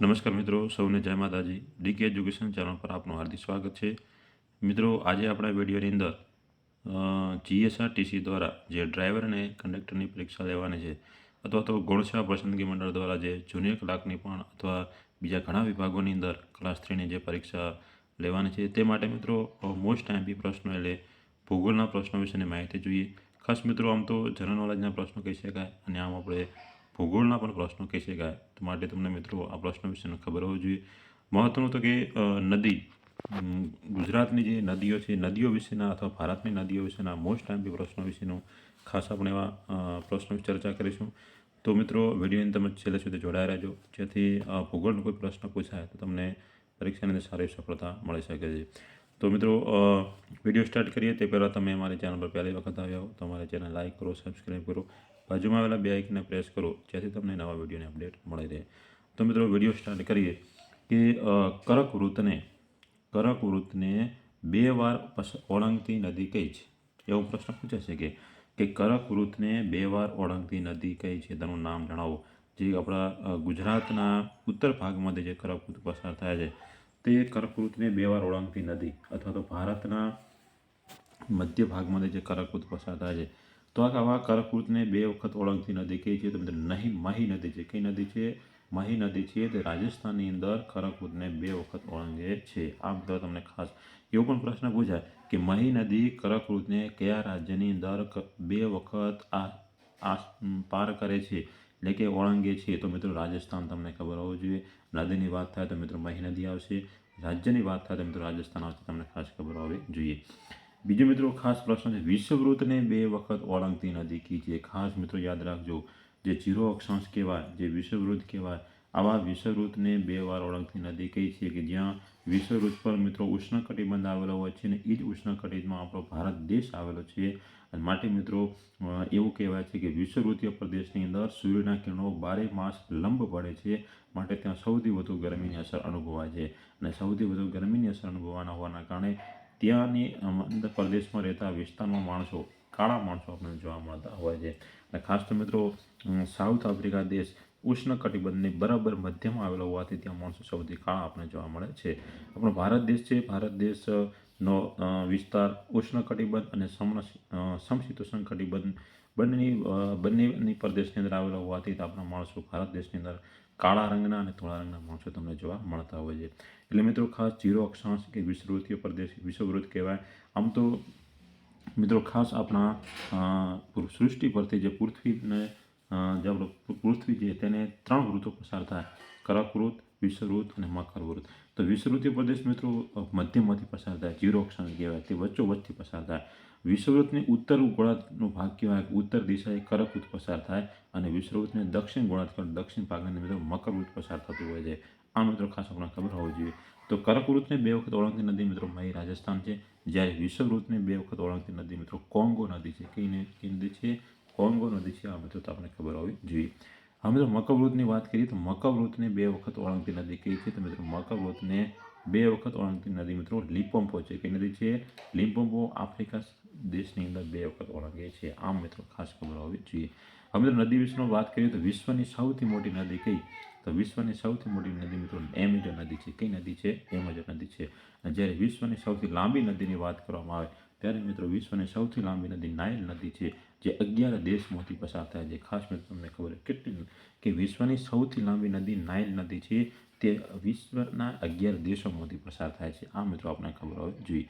નમસ્કાર મિત્રો, સૌને જય માતાજી. ડીકે એજ્યુકેશન ચેનલ પર આપનું હાર્દિક સ્વાગત છે. મિત્રો, આજે આપણા વિડીયોની અંદર જીએસઆરટીસી દ્વારા જે ડ્રાઈવર અને કંડક્ટરની પરીક્ષા લેવાની છે, અથવા તો ગૌણસેવા પસંદગી મંડળ દ્વારા જે જુનિયર ક્લાર્કની પણ અથવા બીજા ઘણા વિભાગોની અંદર ક્લાસ 3ની જે પરીક્ષા લેવાની છે તે માટે મિત્રો મોસ્ટ આઈએમપી પ્રશ્નો એટલે ભૂગોળના પ્રશ્નો વિશેની માહિતી જોઈએ. ખાસ મિત્રો, આમ તો જનરલ નોલેજના પ્રશ્નો કહી શકાય અને આમ આપણે ભૂગોળના પણ પ્રશ્નો કહી શકાય. તો માટે તમને મિત્રો આ પ્રશ્નો વિશેનો ખબર હોવી જોઈએ. મહત્વનું તો કે નદી, ગુજરાતની જે નદીઓ છે, નદીઓ વિશેના અથવા ભારતની નદીઓ વિશેના મોસ્ટ આઈએમપી પ્રશ્નો વિશેનું ખાસ આપણે એવા પ્રશ્નો વિશે ચર્ચા કરીશું. તો મિત્રો, વિડીયોની તમે છેલ્લે સુધી જોડાયા રહેજો, જેથી ભૂગોળનો કોઈ પ્રશ્ન પૂછાય તો તમને પરીક્ષાની અંદર સારી સફળતા મળી શકે છે. તો મિત્રો, વિડીયો સ્ટાર્ટ કરીએ તે પહેલાં તમે અમારી ચેનલ પર પહેલી વખત આવ્યા હો તો અમારી ચેનલ લાઇક કરો, સબસ્ક્રાઈબ કરો, બાજુમાં આવેલા બે આઇકનને પ્રેસ કરો, જેથી તમને નવા વિડીયોની અપડેટ મળી રહે. તો મિત્રો, વિડીયો સ્ટાર્ટ કરીએ કે કર્કવૃતને બે વાર ઓળંગતી નદી કઈ છે? એવો પ્રશ્ન પૂછાય છે કે કર્કવૃતને બે વાર ઓળંગતી નદી કઈ છે, તેનું નામ જણાવો. જે આપણા ગુજરાતના ઉત્તર ભાગમાંથી જે કર્કવૃત પસાર થાય છે તે કર્કવૃતને બે વાર ઓળંગતી નદી, અથવા તો ભારતના મધ્ય ભાગમાંથી જે કર્કવૃત પસાર થાય છે તો આવા કર્કવૃતને બે વખત ઓળંગતી નદી કઈ છે? તો મિત્રો મહી નદી છે. કઈ નદી છે? મહી નદી છે. તે રાજસ્થાનની અંદર કર્કવૃતને બે વખત ઓળંગે છે. આ મિત્રો તમને ખાસ એવો પણ પ્રશ્ન પૂછાય કે મહી નદી કર્કવૃતને કયા રાજ્યની અંદર બે વખત પાર કરે છે, એટલે કે ઓળંગે છે? તો મિત્રો રાજસ્થાન તમને ખબર હોવું જોઈએ. નદીની વાત થાય તો મિત્રો મહી નદી આવશે. રાજ્યની વાત થાય તો મિત્રો રાજસ્થાન આવશે. તમને ખાસ ખબર હોવી જોઈએ. બીજો મિત્રો ખાસ પ્રશ્ન છે, વિષુવવૃત્તને બે વખત ઓળંગતી નદી કઈ છે? ખાસ મિત્રો યાદ રાખજો, જે 0 અક્ષાંશ કહેવાય, જે વિષુવવૃત્ત કહેવાય, આવા વિષુવવૃત્તને બે વાર ઓળંગતી નદી કઈ છે? કે જ્યાં વિષુવવૃત્ત પર મિત્રો ઉષ્ણકટિબંધ આવેલો હોય છે અને એ જ ઉષ્ણકટિબંધમાં આપણો ભારત દેશ આવેલો છે. અને માટે મિત્રો એવું કહેવાય છે કે વિષુવવૃત્તીય પ્રદેશની અંદર સૂર્યના કિરણો 12 માસ લંબ પડે છે, માટે ત્યાં સૌથી વધુ ગરમીની અસર અનુભવાય છે. અને સૌથી વધુ ગરમીની અસર અનુભવવાના હોવાના કારણે ત્યાંની અંદર પ્રદેશમાં રહેતા વિસ્તારમાં માણસો, કાળા માણસો આપણને જોવા મળતા હોય છે. અને ખાસ તો મિત્રો સાઉથ આફ્રિકા દેશ ઉષ્ણકટિબંધની બરાબર મધ્યમાં આવેલો હોવાથી ત્યાં માણસો સૌથી કાળા આપણને જોવા મળે છે. આપણો ભારત દેશ છે, ભારત દેશનો વિસ્તાર ઉષ્ણકટિબંધ અને સમશીતોષ્ણ કટિબંધ બંનેની પ્રદેશની અંદર આવેલો હોવાથી આપણા માણસો ભારત દેશની અંદર કાળા રંગના અને ધોળા રંગના માણસો તમને જોવા મળતા હોય છે. એટલે મિત્રો ખાસ 0 અક્ષાંશ કે વિષુવવૃત્તીય પ્રદેશ વિષુવવૃત્ત કહેવાય. આમ તો મિત્રો ખાસ આપણા સૃષ્ટિ પરથી જે પૃથ્વીને જે આપણો પૃથ્વી છે તેને 3 ઋતુ પસાર થાય: કર્કવૃત, વિષુવવૃત્ત અને મકરવૃત્ત. તો વિષુવવૃત્તીય પ્રદેશ મિત્રો મધ્યમાંથી પસાર થાય, 0 અક્ષાંશ કહેવાય, તે વચ્ચોવચ્ચથી પસાર થાય. વિષુવવૃત્તની ઉત્તર ગોળાર્ધનો ભાગ કહેવાય, ઉત્તર દિશાએ કર્કવૃત પસાર થાય, અને વિષુવવૃત્તને દક્ષિણ ગોળાર્ધ દક્ષિણ ભાગની મિત્રો મકરવૃત્ત પસાર થતું હોય છે. આ મિત્રો ખાસ આપણને ખબર હોવી જોઈએ. તો કર્કવૃતને બે વખત ઓળંગતી નદી મિત્રો મહી રાજસ્થાન છે, જ્યારે વિષુવવૃત્તને બે વખત ઓળંગતી નદી મિત્રો કોંગો નદી છે. કઈ નદી છે? કોંગો નદી છે. આ મિત્રો તો આપણને ખબર હોવી જોઈએ. હવે મિત્રો મકરવૃત્તની વાત કરીએ તો મકરવૃત્તને બે વખત ઓળંગતી નદી કઈ છે? તો મિત્રો મકરવૃત્તને બે વખત ઓળંગતી નદી મિત્રો લિમ્પોપો છે. કઈ નદી છે? લિમ્પોપો આફ્રિકા દેશની અંદર બે વખત ઓળંગે છે. આમ મિત્રો ખાસ ખબર હોવી જોઈએ. હવે મિત્રો નદી વિશેનો વાત કરીએ તો વિશ્વની સૌથી મોટી નદી કઈ? તો વિશ્વની સૌથી મોટી નદી મિત્રો એમેઝોન નદી છે. કઈ નદી છે? એમેઝોન નદી છે. અને જ્યારે વિશ્વની સૌથી લાંબી નદીની વાત કરવામાં આવે ત્યારે મિત્રો વિશ્વની સૌથી લાંબી નદી નાઇલ નદી છે, જે 11 દેશમાંથી પસાર થાય છે. ખાસ મિત્રો તમને ખબર કેટલી કે વિશ્વની સૌથી લાંબી નદી નાઇલ નદી છે, તે વિશ્વના 11 દેશોમાંથી પસાર થાય છે. આ મિત્રો આપણને ખબર હોવી જોઈએ.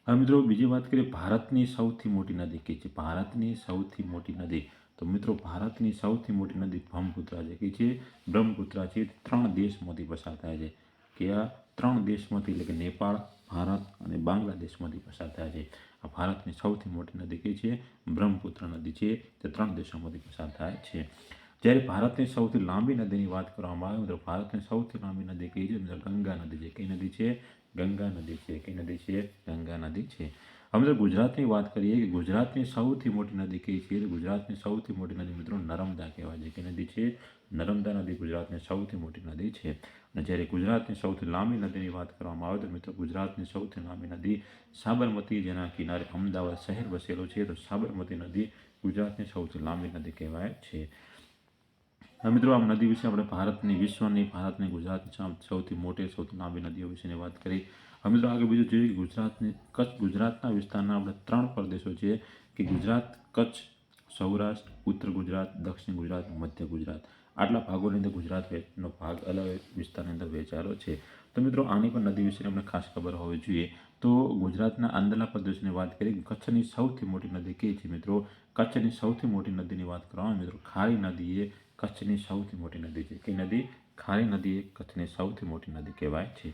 હવે મિત્રો બીજી વાત કરીએ, ભારતની સૌથી મોટી નદી કઈ છે? ભારતની સૌથી મોટી નદી, તો મિત્રો ભારતની સૌથી મોટી નદી બ્રહ્મપુત્રા છે. કઈ છે? બ્રહ્મપુત્રા છે. 3 દેશમાંથી પસાર થાય છે. કયા 3 દેશમાંથી? એટલે કે નેપાળ, ભારત અને બાંગ્લાદેશમાંથી પસાર થાય છે. આ ભારતની સૌથી મોટી નદી કઈ છે? બ્રહ્મપુત્રા નદી છે. તે 3 દેશોમાંથી પસાર થાય છે. જ્યારે ભારતની સૌથી લાંબી નદીની વાત કરવામાં આવે તો ભારતની સૌથી લાંબી નદી કઈ છે? ગંગા નદી છે. કઈ નદી છે? ગંગા નદી છે. કઈ નદી છે? ગંગા નદી છે. હવે મિત્રો ગુજરાતની વાત કરીએ કે ગુજરાતની સૌથી મોટી નદી કઈ છે? ગુજરાતની સૌથી મોટી નદી મિત્રો નર્મદા કહેવાય છે. કઈ નદી છે? નર્મદા નદી ગુજરાતની સૌથી મોટી નદી છે. અને જ્યારે ગુજરાતની સૌથી લાંબી નદીની વાત કરવામાં આવે તો મિત્રો ગુજરાતની સૌથી લાંબી નદી સાબરમતી, જેના કિનારે અમદાવાદ શહેર વસેલું છે, તો સાબરમતી નદી ગુજરાતની સૌથી લાંબી નદી કહેવાય છે. હવે મિત્રો આમ નદી વિશે આપણે ભારતની, વિશ્વની, ભારતની, ગુજરાતની સૌથી મોટી, સૌથી લાંબી નદીઓ વિશેની વાત કરી. હવે મિત્રો આગળ બીજું જોઈએ કે ગુજરાતની કચ્છ, ગુજરાતના વિસ્તારના આપણે 3 પ્રદેશો છે કે ગુજરાત, કચ્છ, સૌરાષ્ટ્ર, ઉત્તર ગુજરાત, દક્ષિણ ગુજરાત, મધ્ય ગુજરાત. આટલા ભાગોની અંદર ગુજરાતનો ભાગ અલગ વિસ્તારની અંદર વહેંચાયેલો છે. તો મિત્રો આની પણ નદી વિશે આપણે ખાસ ખબર હોવી જોઈએ. તો ગુજરાતના આંદરના પ્રદેશની વાત કરીએ, કચ્છની સૌથી મોટી નદી કઈ છે મિત્રો? કચ્છની સૌથી મોટી નદીની વાત કરવામાં મિત્રો ખારી નદી એ કચ્છની સૌથી મોટી નદી છે. કઈ નદી? ખારી નદી એ કચ્છની સૌથી મોટી નદી કહેવાય છે.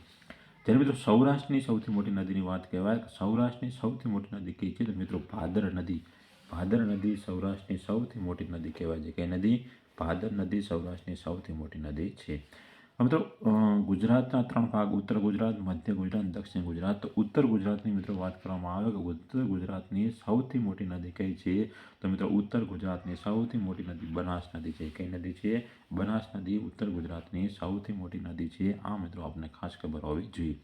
જ્યારે મિત્રો સૌરાષ્ટ્રની સૌથી મોટી નદીની વાત કહેવાય, સૌરાષ્ટ્રની સૌથી મોટી નદી કઈ છે? તો મિત્રો ભાદર નદી. ભાદર નદી સૌરાષ્ટ્રની સૌથી મોટી નદી કહેવાય છે. કઈ નદી? ભાદર નદી સૌરાષ્ટ્રની સૌથી મોટી નદી છે. હવે તો ગુજરાતના 3 ભાગ, ઉત્તર ગુજરાત, મધ્ય ગુજરાત, દક્ષિણ ગુજરાત. તો ઉત્તર ગુજરાતની મિત્રો વાત કરવામાં આવે કે ઉત્તર ગુજરાતની સૌથી મોટી નદી કઈ છે? તો મિત્રો ઉત્તર ગુજરાતની સૌથી મોટી નદી બનાસ નદી છે. કઈ નદી છે? બનાસ નદી ઉત્તર ગુજરાતની સૌથી મોટી નદી છે. આ મિત્રો આપણને ખાસ ખબર હોવી જોઈએ.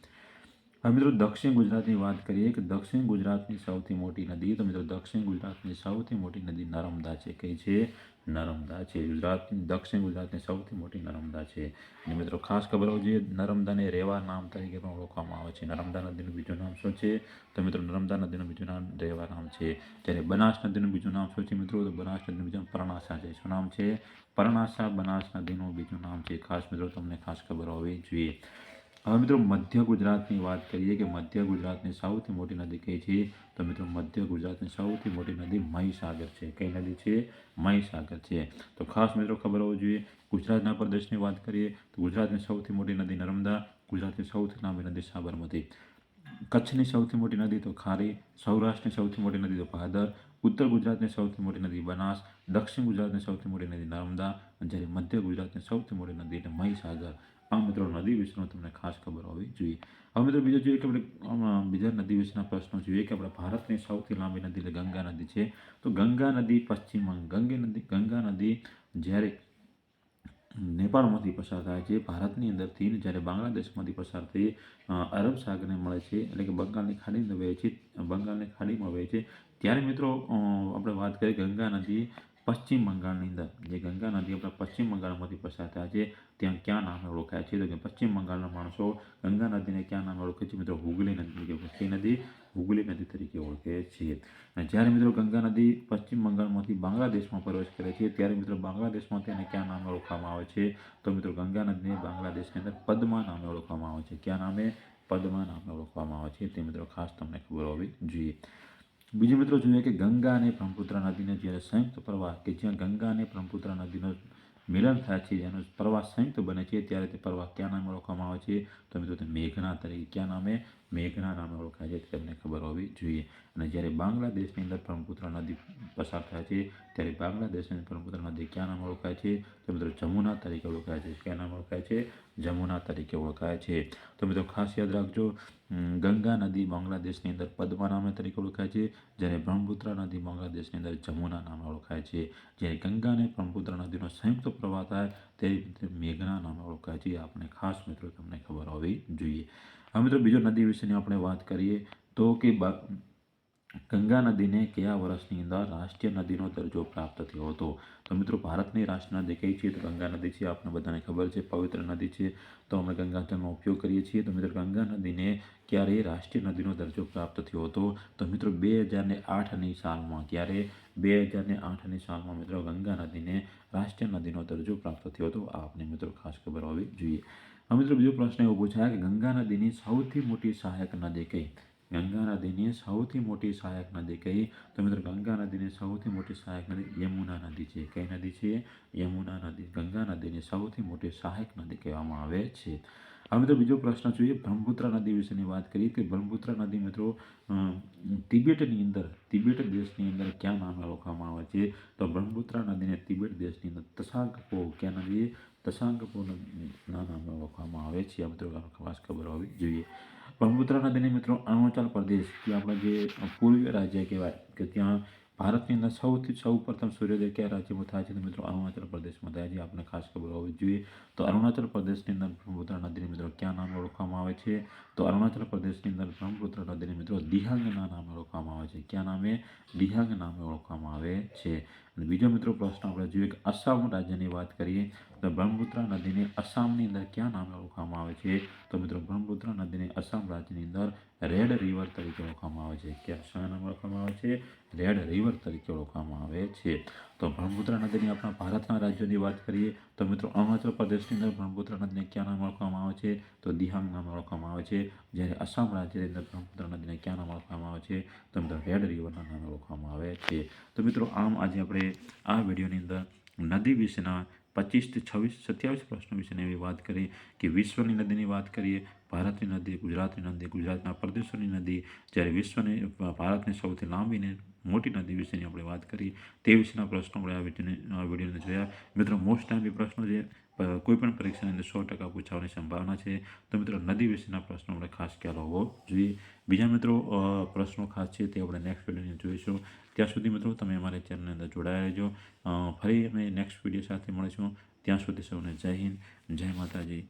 હવે મિત્રો દક્ષિણ ગુજરાતની વાત કરીએ કે દક્ષિણ ગુજરાતની સૌથી મોટી નદી, તો મિત્રો દક્ષિણ ગુજરાતની સૌથી મોટી નદી નર્મદા છે. કઈ છે? નર્મદા છે. દક્ષિણ ગુજરાતની સૌથી મોટી નર્મદા છે. અને મિત્રો ખાસ ખબર હોવી જોઈએ, નર્મદાને રેવા નામ તરીકે પણ ઓળખવામાં આવે છે. નર્મદા નદીનું બીજું નામ શું છે? તો મિત્રો નર્મદા નદીનું બીજું નામ રેવા નામ છે. જ્યારે બનાસ નદીનું બીજું નામ શું છે મિત્રો? તો બનાસ નદીનું બીજું નામ પરણાસા છે. શું નામ છે? પરણાસા બનાસ નદીનું બીજું નામ છે. ખાસ મિત્રો તમને ખાસ ખબર હોવી જોઈએ. હવે મિત્રો મધ્ય ગુજરાતની વાત કરીએ કે મધ્ય ગુજરાતની સૌથી મોટી નદી કઈ છે? તો મિત્રો મધ્ય ગુજરાતની સૌથી મોટી નદી મહીસાગર છે. કઈ નદી છે? મહીસાગર છે. તો ખાસ મિત્રો ખબર હોવી જોઈએ. ગુજરાતના પ્રદેશની વાત કરીએ તો ગુજરાતની સૌથી મોટી નદી નર્મદા, ગુજરાતની સૌથી લાંબી નદી સાબરમતી, કચ્છની સૌથી મોટી નદી તો ખારી, સૌરાષ્ટ્રની સૌથી મોટી નદી તો ભાદર, ઉત્તર ગુજરાતની સૌથી મોટી નદી બનાસ, દક્ષિણ ગુજરાતની સૌથી મોટી નદી નર્મદા, અને જ્યારે મધ્ય ગુજરાતની સૌથી મોટી નદી એટલે મહીસાગર. આ મિત્રો નદી વિશેનો તમને ખાસ ખબર હોવી જોઈએ. હવે મિત્રો બીજો જોઈએ કે આપણે બીજા નદી વિશેના પ્રશ્નો જોઈએ કે આપણા ભારતની સૌથી લાંબી નદી એટલે ગંગા નદી છે. તો ગંગા નદી ગંગા નદી જ્યારે નેપાળમાંથી પસાર થાય છે, ભારતની અંદરથી જ્યારે બાંગ્લાદેશમાંથી પસાર થઈ અરબ સાગરને મળે છે, એટલે કે બંગાળની ખાડીને વહે છે, બંગાળની ખાડીમાં વહે છે, ત્યારે મિત્રો આપણે વાત કરીએ ગંગા નદી પશ્ચિમ બંગાળની અંદર, જે ગંગા નદી આપણા પશ્ચિમ બંગાળમાંથી પસાર થાય છે, ત્યાં ક્યાં નામે ઓળખાય છે? તો કે પશ્ચિમ બંગાળના માણસો ગંગા નદીને ક્યાં નામે ઓળખે છે મિત્રો? હુગલી નદી તરીકે. કઈ નદી? હુગલી નદી તરીકે ઓળખે છે. અને જ્યારે મિત્રો ગંગા નદી પશ્ચિમ બંગાળમાંથી બાંગ્લાદેશમાં પ્રવેશ કરે છે, ત્યારે મિત્રો બાંગ્લાદેશમાં તેને ક્યાં નામે ઓળખવામાં આવે છે? તો મિત્રો ગંગા નદીને બાંગ્લાદેશની અંદર પદ્મા નામે ઓળખવામાં આવે છે. ક્યાં નામે? પદ્મા નામે ઓળખવામાં આવે છે. તે મિત્રો ખાસ તમને ખબર હોવી જોઈએ. બીજું મિત્રો જોઈએ કે ગંગા અને બ્રહ્મપુત્રા નદીનો જ્યારે સંયુક્ત પ્રવાહ કે જ્યાં ગંગા અને બ્રહ્મપુત્રા નદીનો મિલન થાય છે, એનો પ્રવાહ સંયુક્ત બને છે, ત્યારે તે પ્રવાહ ક્યાં નામે ઓળખવામાં આવે છે? તો મિત્રો તે મેઘના તરીકે. ક્યાં નામે? મેઘના નામે ઓળખાય છે. તમને ખબર હોવી જોઈએ. અને જ્યારે બાંગ્લાદેશની અંદર બ્રહ્મપુત્રા નદી પસાર થાય છે, ત્યારે બાંગ્લાદેશની બ્રહ્મપુત્રા નદી ક્યાં નામે ઓળખાય છે? તો મિત્રો જમુના તરીકે ઓળખાય છે. ક્યાં નામે ઓળખાય છે? જમુના તરીકે ઓળખાય છે. તો મિત્રો ખાસ યાદ રાખજો, ગંગા નદી બાંગ્લાદેશની અંદર પદ્મા નામે તરીકે ઓળખાય છે, જ્યારે બ્રહ્મપુત્રા નદી બાંગ્લાદેશની અંદર જમુના નામે ઓળખાય છે. જ્યારે ગંગા અને બ્રહ્મપુત્રા નદીનો સંયુક્ત પ્રવાહ થાય તે મેઘના નામે ઓળખાય છે. આપણે ખાસ મિત્રો તમને ખબર હોવી જોઈએ. હવે મિત્રો બીજો નદી વિશેની આપણે વાત કરીએ તો કે ગંગા નદીને કયા વર્ષની અંદર રાષ્ટ્રીય નદીનો દરજ્જો પ્રાપ્ત થયો હતો? તો મિત્રો ભારતની રાષ્ટ્રીય નદી કઈ છે? તો ગંગા નદી છે. આપણને બધાને ખબર છે, પવિત્ર નદી છે. તો અમે ગંગાજળનો ઉપયોગ કરીએ છીએ. તો મિત્રો ગંગા નદીને ક્યારે રાષ્ટ્રીય નદીનો દરજ્જો પ્રાપ્ત થયો હતો? તો મિત્રો 2008ની સાલમાં. ક્યારે? 2008ની સાલમાં મિત્રો ગંગા નદીને રાષ્ટ્રીય નદીનો દરજ્જો પ્રાપ્ત થયો હતો. આ આપણે મિત્રો ખાસ ખબર હોવી જોઈએ. હવે મિત્રો બીજો પ્રશ્ન એવો પૂછાય કે ગંગા નદીની સૌથી મોટી સહાયક નદી કઈ? ગંગા નદીની સૌથી મોટી સહાયક નદી કઈ? તો મિત્રો ગંગા નદીની સૌથી મોટી સહાયક નદી યમુના નદી છે. કઈ નદી છે? યમુના નદી ગંગા નદીની સૌથી મોટી સહાયક નદી કહેવામાં આવે છે. હવે મિત્રો બીજો પ્રશ્ન જોઈએ, બ્રહ્મપુત્રા નદી વિશેની વાત કરીએ કે બ્રહ્મપુત્રા નદી મિત્રો તિબેટની અંદર, તિબેટ દેશની અંદર ક્યાં નામે ઓળખવામાં આવે છે? તો બ્રહ્મપુત્રા નદીને તિબેટ દેશની અંદર તસાંગપો, ક્યાં નદી? તસાંગપો ના નામે ઓળખવામાં આવે છે. આ મિત્રો ખાસ ખબર હોવી જોઈએ. બ્રહ્મપુત્રા નદીને મિત્રો અરુણાચલ પ્રદેશ, કે આપણા જે પૂર્વીય રાજ્ય કહેવાય, કે ત્યાં ભારતની અંદર સૌ પ્રથમ સૂર્યોદય કયા રાજ્યમાં થાય છે? તો મિત્રો અરુણાચલ પ્રદેશમાં થાય છે. આપણે ખાસ ખબર હોવી જોઈએ. તો અરુણાચલ પ્રદેશની અંદર બ્રહ્મપુત્રા નદીને મિત્રો ક્યાં નામે ઓળખવામાં આવે છે? તો અરુણાચલ પ્રદેશની અંદર બ્રહ્મપુત્રા નદીને મિત્રો દિહાંગના નામે ઓળખવામાં આવે છે. ક્યાં નામે? દિહાંગ નામે ઓળખવામાં આવે છે. અને બીજો મિત્રો પ્રશ્ન આપણે જોઈએ કે આસામ રાજ્યની વાત કરીએ તો બ્રહ્મપુત્રા નદીને આસામની અંદર કયા નામે ઓળખવામાં આવે છે? તો મિત્રો બ્રહ્મપુત્રા નદીને આસામ રાજ્યની અંદર રેડ રિવર તરીકે ઓળખવામાં આવે છે. કયા શાના નામે ઓળખવામાં આવે છે? રેડ રિવર તરીકે ઓળખવામાં આવે છે. તો બ્રહ્મપુત્રા નદીની આપણા ભારતના રાજ્યોની વાત કરીએ તો મિત્રો અરુણાચલ પ્રદેશની અંદર બ્રહ્મપુત્રા નદીને કયા નામે ઓળખવામાં આવે છે? તો દિહાંગ નામે ઓળખવામાં આવે છે. જ્યારે આસામ રાજ્યની અંદર બ્રહ્મપુત્રા નદીને કયા નામે ઓળખવામાં આવે છે? તો મિત્રો રેડ રિવરના નામે ઓળખવામાં આવે છે. તો મિત્રો આમ આજે આપણે આ વિડીયોની અંદર નદી વિશેના 25 થી 27 પ્રશ્નો વિશેની એવી વાત કરી કે વિશ્વની નદીની વાત કરીએ, ભારતની નદી, ગુજરાતની નદી, ગુજરાતના પ્રદેશોની નદી, જ્યારે ભારતની સૌથી લાંબી ને મોટી નદી વિશેની આપણે વાત કરી તે વિશેના પ્રશ્નો આપણે આ વિડીયોને જોયા. મિત્રો મોસ્ટ ટાઈમ પ્રશ્નો છે કોઈ પણ પરીક્ષાની અંદર 100% પૂછવાની સંભાવના છે. તો મિત્રો નદી વિશેના પ્રશ્નો આપણે ખાસ ખ્યાલ હોવો જોઈએ. બીજા મિત્રો પ્રશ્નો ખાસ છે તે આપણે નેક્સ્ટ વિડીયોને જોઈશું. ત્યાં સુધી મિત્રો તમે અમારી ચેનલની અંદર જોડાયા રહેજો. ફરી અમે નેક્સ્ટ વિડીયો સાથે મળીશું. ત્યાં સુધી સૌને જય હિન્દ, જય માતાજી.